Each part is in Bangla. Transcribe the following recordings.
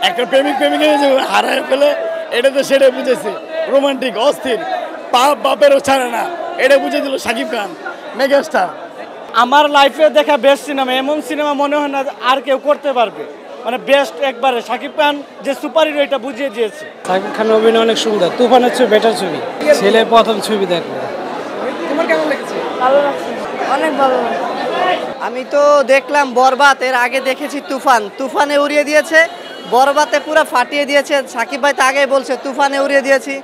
একটা প্রেমিক প্রেমিকা হারায় ফেলে, এটা তো সেটাই বুঝেছে। রোমান্টিক অস্থির, বাপেরও ছাড়ে না, এটা বুঝে দিল শাকিব খান মেগাস্টার। আমার লাইফে দেখা বেস্ট সিনেমা, এমন সিনেমা মনে হয় না আর কেউ করতে পারবে, মানে বেস্ট একবারে। শাকিব খান যে সুপার হিরো এটা বুঝিয়ে দিয়েছে। শাকিব খানের অভিনয় অনেক সুন্দর, তুফানের চেয়ে বেটার ছবি। ছেলে প্রথম ছবি দেখলো। তোমার কেমন লেগেছে? ভালো লাগছে, অনেক ভালো লাগছে। আমি তো দেখলাম বরবাদ, এর আগে দেখেছি তুফান, তুফানে উড়িয়ে দিয়েছে, বরবাদে পুরো ফাটিয়ে দিয়েছে। সাকিব ভাই তো আগেই বলছে তুফানে উড়িয়ে দিয়েছি,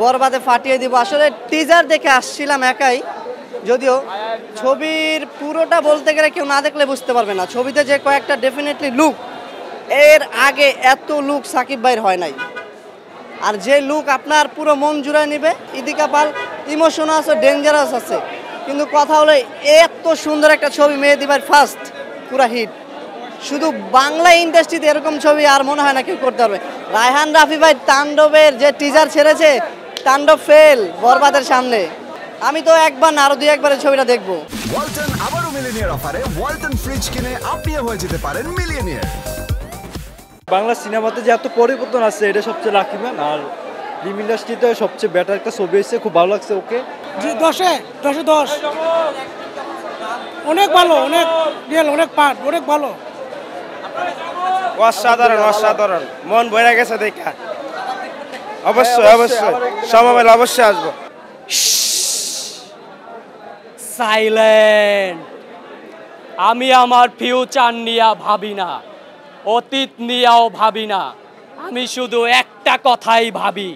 বরবাদে ফাটিয়ে দিব। আসলে টিজার দেখে আসছিলাম একাই, যদিও ছবির পুরোটা বলতে গেলে কেউ না দেখলে বুঝতে পারবে না। ছবিতে যে কয়েকটা ডেফিনেটলি লুক, এর আগে এত লুক সাকিব ভাইয়ের হয় নাই। আর যে লুক আপনার পুরো মন জুড়ায় নেবে, ইদিকা পাল ইমোশনাল আছে, ডেঞ্জারাস আছে, কিন্তু কথা হলো এত সুন্দর একটা ছবি মেহেদী ভাই ফার্স্ট পুরা হিট। শুধু বাংলা ইন্ডাস্ট্রিতে এরকম ছবি আর মনে হয় না কেউ করতে পারবে। রায়হান রাফি ভাই তাণ্ডবের যে টিজার ছেড়েছে, তাণ্ডব ফেল বরবাদের সামনে। আমি তো একবার না আরো দুই একবারের ছবিটা দেখবো। ওয়ালটন আবারও মিলিয়নিয়ার অফারে ওয়ালটন ফ্রিজ কিনে আপনিও হয়ে যেতে পারেন মিলিয়নিয়ার। বাংলা সিনেমাতে যে এত পরিবর্তন আছে, এটা সবচেয়ে লাকি ম্যান। আর ফিল্ম ইন্ডাস্ট্রিতে সবচেয়ে বেটার একটা ছবি এসেছে, খুব ভালো লাগছে। ওকে জি, 10-এ 10 অনেক ভালো, অনেক রিয়েল, অনেক পার্ট, অনেক ভালো। অসাধারণ অসাধারণ, মন ভরে গেছে দেখা। অবশ্যই অবশ্যই সময় পেলে অবশ্যই আসবো। সাইলেন্ট। আমি আমার ফিউচার নিয়ে ভাবি না, অতীত নিয়েও ভাবি না, আমি শুধু একটা কথাই ভাবি,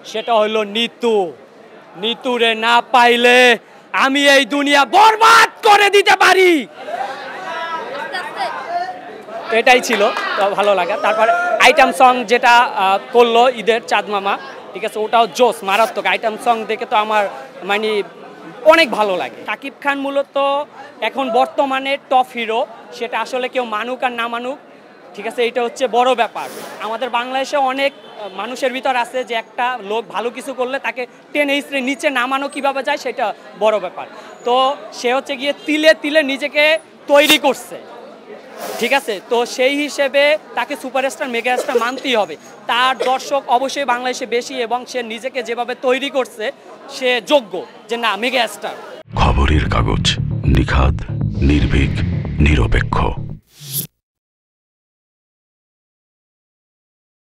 সেটা হলো নিতু। নিতুরে না পাইলে আমি এই দুনিয়া বরবাদ করে দিতে পারি। এটাই ছিল তো ভালো লাগা। তারপর আইটেম সং যেটা করলো ঈদের চাঁদ মামা, ঠিক আছে, ওটাও জোস, মারাত্মক। আইটেম সং দেখে তো আমার মানে অনেক ভালো লাগে। শাকিব খান মূলত এখন বর্তমানে টপ হিরো, সেটা আসলে কেউ মানুক আর না মানুক, ঠিক আছে, এটা হচ্ছে বড় ব্যাপার। আমাদের বাংলাদেশে অনেক মানুষের ভিতর আছে যে একটা লোক ভালো কিছু করলে তাকে টেনে হিসড়ে নিচে নামানো কীভাবে যায় সেটা বড় ব্যাপার। তো সে হচ্ছে গিয়ে তিলে তিলে নিজেকে তৈরি করছে, ঠিক আছে। তো সেই হিসেবে তাকে সুপারস্টার মেগাস্টার মানতেই হবে। তার দর্শক অবশ্যই বাংলাদেশে বেশি, এবং সে নিজেকে যেভাবে তৈরি করছে সে যোগ্য যে না মেগাস্টার। খবরের কাগজ, নিখাদ, নির্ভীক, নিরপেক্ষ।